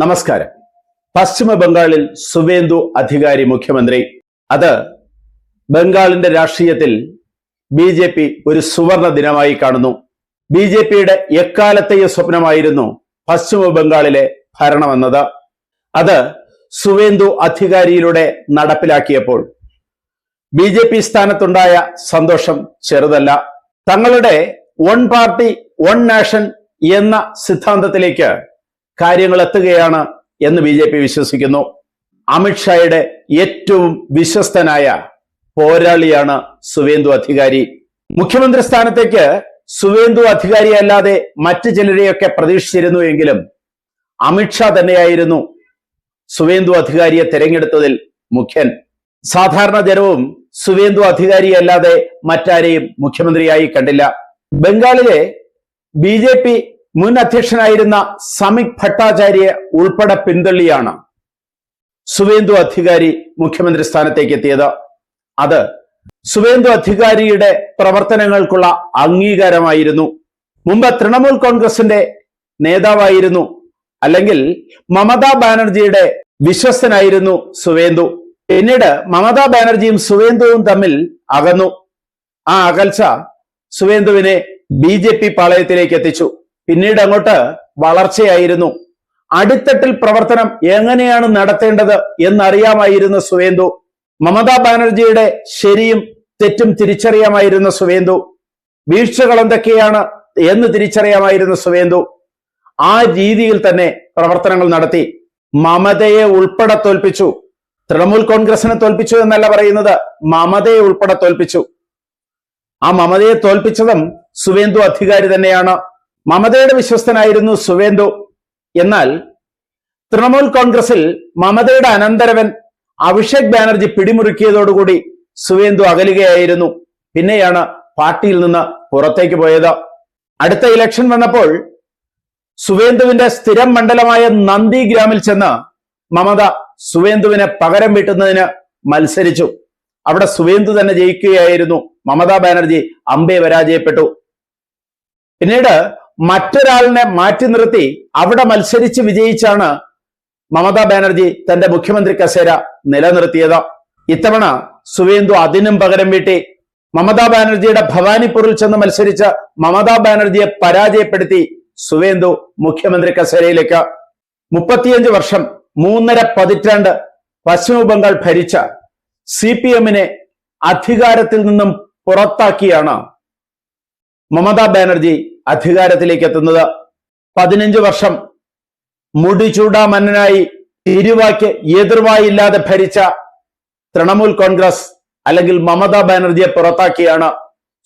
നമസ്കാരം. പശ്ചിമ ബംഗാളിൽ സുവേന്ദു അധികാരി മുഖ്യമന്ത്രി. അത് ബംഗാളിന്റെ രാഷ്ട്രീയത്തിൽ BJP ഒരു സുവർണ ദിനമായി കാണുന്നു. BJPയുടെ എക്കാലത്തെയും സ്വപ്നമായിരുന്നു പശ്ചിമ ബംഗാളിലെ ഭരണമെന്നത്. അത് സുവേന്ദു അധികാരിയിലൂടെ നടപ്പിലാക്കിയപ്പോൾ BJP സ്ഥാനത്തുണ്ടായ സന്തോഷം ചെറുതല്ല. തങ്ങളുടെ വൺ പാർട്ടി വൺ നാഷൻ എന്ന സിദ്ധാന്തത്തിലേക്ക് കാര്യങ്ങൾ എത്തുകയാണ് എന്ന് BJP വിശ്വസിക്കുന്നു. അമിത്ഷായുടെ ഏറ്റവും വിശ്വസ്തനായ പോരാളിയാണ് സുവേന്ദു അധികാരി. മുഖ്യമന്ത്രി സ്ഥാനത്തേക്ക് സുവേന്ദു അധികാരി അല്ലാതെ മറ്റു ചിലരെയൊക്കെ പ്രതീക്ഷിച്ചിരുന്നു എങ്കിലും അമിത്ഷാ തന്നെയായിരുന്നു സുവേന്ദു അധികാരിയെ തെരഞ്ഞെടുത്തതിൽ മുഖ്യൻ. സാധാരണ ജനവും സുവേന്ദു അധികാരി അല്ലാതെ മറ്റാരെയും മുഖ്യമന്ത്രിയായി കണ്ടില്ല. ബംഗാളിലെ BJP മുൻ അധ്യക്ഷനായിരുന്ന സമീക് ഭട്ടാചാര്യ ഉൾപ്പെടെ പിന്തള്ളിയാണ് സുവേന്ദു അധികാരി മുഖ്യമന്ത്രി സ്ഥാനത്തേക്ക് എത്തിയത്. അത് സുവേന്ദു അധികാരിയുടെ പ്രവർത്തനങ്ങൾക്കുള്ള അംഗീകാരമായിരുന്നു. മുമ്പ് തൃണമൂൽ കോൺഗ്രസിന്റെ നേതാവായിരുന്നു, അല്ലെങ്കിൽ മമതാ ബാനർജിയുടെ വിശ്വസ്തനായിരുന്നു സുവേന്ദു. പിന്നീട് മമതാ ബാനർജിയും സുവേന്ദുവും തമ്മിൽ അകന്നു. ആ അകൽച്ച സുവേന്ദുവിനെ BJP പാളയത്തിലേക്ക് എത്തിച്ചു. പിന്നീട് അങ്ങോട്ട് വളർച്ചയായിരുന്നു. അടിത്തട്ടിൽ പ്രവർത്തനം എങ്ങനെയാണ് നടത്തേണ്ടത് എന്നറിയാമായിരുന്ന സുവേന്ദു, മമതാ ബാനർജിയുടെ ശരിയും തെറ്റും തിരിച്ചറിയാമായിരുന്ന സുവേന്ദു, വീഴ്ചകൾ എന്തൊക്കെയാണ് എന്ന് തിരിച്ചറിയാമായിരുന്ന സുവേന്ദു ആ രീതിയിൽ തന്നെ പ്രവർത്തനങ്ങൾ നടത്തി. മമതയെ ഉൾപ്പെടെ തോൽപ്പിച്ചു. തൃണമൂൽ കോൺഗ്രസിനെ തോൽപ്പിച്ചു എന്നല്ല പറയുന്നത്, മമതയെ ഉൾപ്പെടെ തോൽപ്പിച്ചു. ആ മമതയെ തോൽപ്പിച്ചതും സുവേന്ദു അധികാരി തന്നെയാണ്. മമതയുടെ വിശ്വസ്തനായിരുന്നു സുവേന്ദു. എന്നാൽ തൃണമൂൽ കോൺഗ്രസിൽ മമതയുടെ അനന്തരവൻ അഭിഷേക് ബാനർജി പിടിമുറുക്കിയതോടുകൂടി സുവേന്ദു അകലുകയായിരുന്നു. പിന്നെയാണ് പാർട്ടിയിൽ നിന്ന് പുറത്തേക്ക് പോയത്. അടുത്ത ഇലക്ഷൻ വന്നപ്പോൾ സുവേന്ദുവിന്റെ സ്ഥിരം മണ്ഡലമായ നന്ദിഗ്രാമിൽ ചെന്ന് മമത സുവേന്ദുവിനെ പകരം വീട്ടുന്നതിന് മത്സരിച്ചു. അവിടെ സുവേന്ദു തന്നെ ജയിക്കുകയായിരുന്നു. മമതാ ബാനർജി അമ്പേ പരാജയപ്പെട്ടു. പിന്നീട് മറ്റൊരാളിനെ മാറ്റി നിർത്തി അവിടെ മത്സരിച്ച് വിജയിച്ചാണ് മമതാ ബാനർജി തന്റെ മുഖ്യമന്ത്രി കസേര നിലനിർത്തിയത്. ഇത്തവണ സുവേന്ദു അതിനും പകരം വീട്ടി. മമതാ ബാനർജിയുടെ ഭവാനിപ്പൂരിൽ ചെന്ന് മത്സരിച്ച് മമതാ ബാനർജിയെ പരാജയപ്പെടുത്തി സുവേന്ദു മുഖ്യമന്ത്രി കസേരയിലേക്ക്. 35 വർഷം 3.5 പതിറ്റാണ്ട് പശ്ചിമ ബംഗാൾ ഭരിച്ച CPM-നെ അധികാരത്തിൽ നിന്നും പുറത്താക്കിയാണ് മമതാ ബാനർജി അധികാരത്തിലേക്ക് എത്തുന്നത്. 15 വർഷം മുടിചൂടാ മന്നനായി ഇരുവാക്ക് എതിർവായില്ലാതെ ഭരിച്ച തൃണമൂൽ കോൺഗ്രസ് അല്ലെങ്കിൽ മമതാ ബാനർജിയെ പുറത്താക്കിയാണ്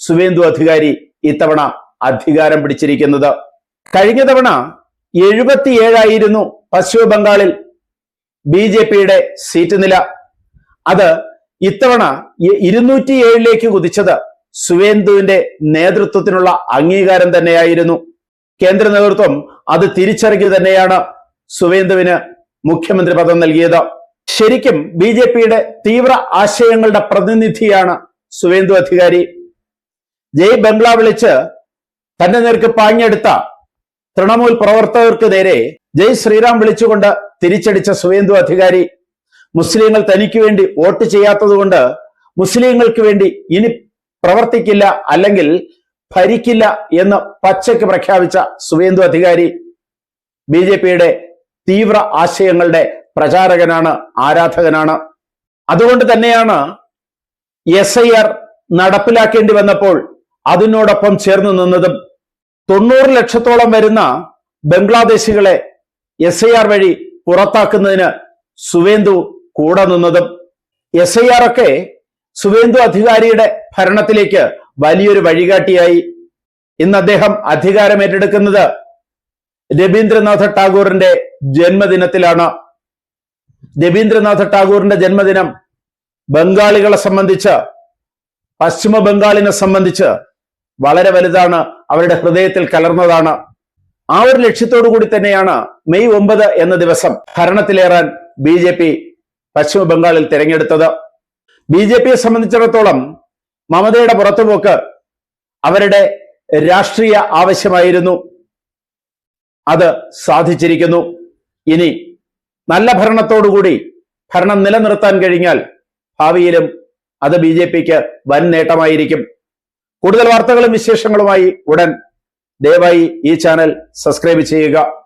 സുവേന്ദു അധികാരി ഇത്തവണ അധികാരം പിടിച്ചിരിക്കുന്നത്. കഴിഞ്ഞ തവണ 77 പശ്ചിമ ബംഗാളിൽ BJPയുടെ സീറ്റ് നില. അത് ഇത്തവണ 207 കുതിച്ചത് സുവേന്ദുവിന്റെ നേതൃത്വത്തിനുള്ള അംഗീകാരം തന്നെയായിരുന്നു. കേന്ദ്ര നേതൃത്വം അത് തിരിച്ചറിഞ്ഞു തന്നെയാണ് സുവേന്ദുവിന് മുഖ്യമന്ത്രി പദം നൽകിയത്. ശരിക്കും BJPയുടെ തീവ്ര ആശയങ്ങളുടെ പ്രതിനിധിയാണ് സുവേന്ദു അധികാരി. ജയ് ബംഗ്ലാ വിളിച്ച് തന്റെ നേർക്ക് പാഞ്ഞെടുത്ത തൃണമൂൽ പ്രവർത്തകർക്ക് നേരെ ജയ് ശ്രീറാം വിളിച്ചുകൊണ്ട് തിരിച്ചടിച്ച സുവേന്ദു അധികാരി മുസ്ലിങ്ങൾ തനിക്ക് വേണ്ടി വോട്ട് ചെയ്യാത്തതുകൊണ്ട് മുസ്ലിങ്ങൾക്ക് വേണ്ടി ഇനി പ്രവർത്തിക്കില്ല അല്ലെങ്കിൽ ഭരിക്കില്ല എന്ന് പച്ചയ്ക്ക് പ്രഖ്യാപിച്ച സുവേന്ദു അധികാരി BJPയുടെ തീവ്ര ആശയങ്ങളുടെ പ്രചാരകനാണ്, ആരാധകനാണ്. അതുകൊണ്ട് തന്നെയാണ് SIR നടപ്പിലാക്കേണ്ടി വന്നപ്പോൾ അതിനോടൊപ്പം ചേർന്ന് നിന്നതും. 90 ലക്ഷത്തോളം വരുന്ന ബംഗ്ലാദേശികളെ SIR വഴി പുറത്താക്കുന്നതിന് സുവേന്ദു കൂടെ നിന്നതും. SIR ഒക്കെ സുവേന്ദു അധികാരിയുടെ ഭരണത്തിലേക്ക് വലിയൊരു വഴികാട്ടിയായി. ഇന്ന് അദ്ദേഹം അധികാരം ഏറ്റെടുക്കുന്നത് രവീന്ദ്രനാഥ ടാഗോറിന്റെ ജന്മദിനത്തിലാണ്. രവീന്ദ്രനാഥ ടാഗോറിന്റെ ജന്മദിനം ബംഗാളികളെ സംബന്ധിച്ച്, പശ്ചിമ ബംഗാളിനെ സംബന്ധിച്ച് വളരെ വലുതാണ്, അവരുടെ ഹൃദയത്തിൽ കലർന്നതാണ്. ആ ഒരു ലക്ഷ്യത്തോടു കൂടി തന്നെയാണ് മെയ് 9 എന്ന ദിവസം ഭരണത്തിലേറാൻ BJP പശ്ചിമ ബംഗാളിൽ തിരഞ്ഞെടുത്തത്. BJPയെ സംബന്ധിച്ചിടത്തോളം മമതയുടെ പുറത്തുപോക്ക് അവരുടെ രാഷ്ട്രീയ ആവശ്യമായിരുന്നു. അത് സാധിച്ചിരിക്കുന്നു. ഇനി നല്ല ഭരണത്തോടുകൂടി ഭരണം നിലനിർത്താൻ കഴിഞ്ഞാൽ ഭാവിയിലും അത് BJPക്ക് വൻ നേട്ടമായിരിക്കും. കൂടുതൽ വാർത്തകളും വിശേഷങ്ങളുമായി ഉടൻ ദയവായി ഈ ചാനൽ സബ്സ്ക്രൈബ് ചെയ്യുക.